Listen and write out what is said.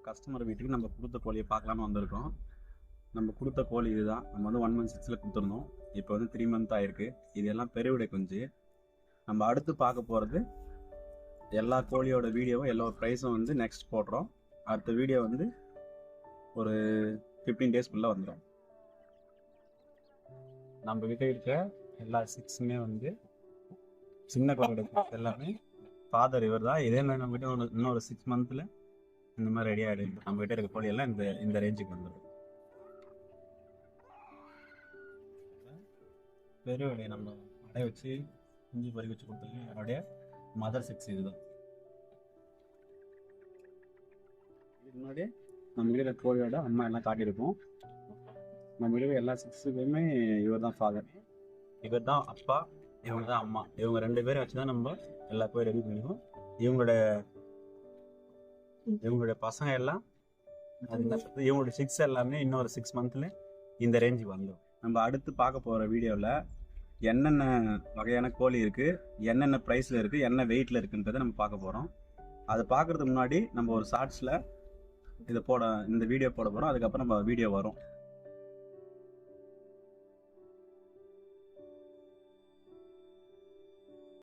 Customer வீட்டுக்கு நம்ம கொடுத்த கோழியை பார்க்கலான்னு வந்திருக்கோம். நம்ம கொடுத்த கோழி இதுதான். நம்ம வந்து 1 month 6ல் கொடுத்துருந்தோம். இப்போ வந்து 3 month ஆயிருக்கு. இது எல்லாம் பெருவிடை குஞ்சு. நம்ம அடுத்து பார்க்க போகிறது எல்லா கோழியோட வீடியோவும் எல்லா ப்ரைஸும் வந்து நெக்ஸ்ட் போடுறோம். அடுத்த வீடியோ வந்து ஒரு 15 daysக்குள்ளே வந்துடும். நம்ம கிட்ட இருக்க எல்லா 6மே வந்து சின்ன கோழியோட எல்லாமே ஃபாதர் இவர் தான். இதே மாதிரி நம்ம கிட்ட இன்னொரு 6 monthல இந்த மாதிரி ரெடி ஆகிடும். நம்ம கிட்ட இருக்க கோழி எல்லாம் இந்த ரேஞ்சுக்கு வந்துடும். பெருவிடை நம்ம அடைய வச்சு குஞ்சு பறி வச்சு கொடுத்தது என்னுடைய மதர் 6 இதுதான். இதுக்கு முன்னாடி நம்ம கிட்ட கோழியோட அம்மா எல்லாம் காட்டியிருக்கோம். நம்ம கிட்ட எல்லா 6க்குமே இவர் தான் ஃபாதர், இவர் தான் அப்பா, இவங்க தான் அம்மா. இவங்க 2 பேரும் வச்சு தான் நம்ம எல்லா கோயில் ரெடி பண்ணிக்கோம். இவங்களுடைய பசங்க எல்லாம் இவங்களுடைய 6 எல்லாமே இன்னொரு 6 monthல இந்த ரேஞ்சுக்கு வந்துடும். நம்ம அடுத்து பார்க்க போகிற வீடியோவில் என்னென்ன வகையான கோழி இருக்குது, என்னென்ன ப்ரைஸில் இருக்குது, என்ன வெயிட்டில் இருக்குன்றதை நம்ம பார்க்க போகிறோம். அதை பார்க்குறதுக்கு முன்னாடி நம்ம ஒரு ஷார்ட்ஸில் இந்த வீடியோ போட போகிறோம். அதுக்கப்புறம் நம்ம வீடியோ வரும்.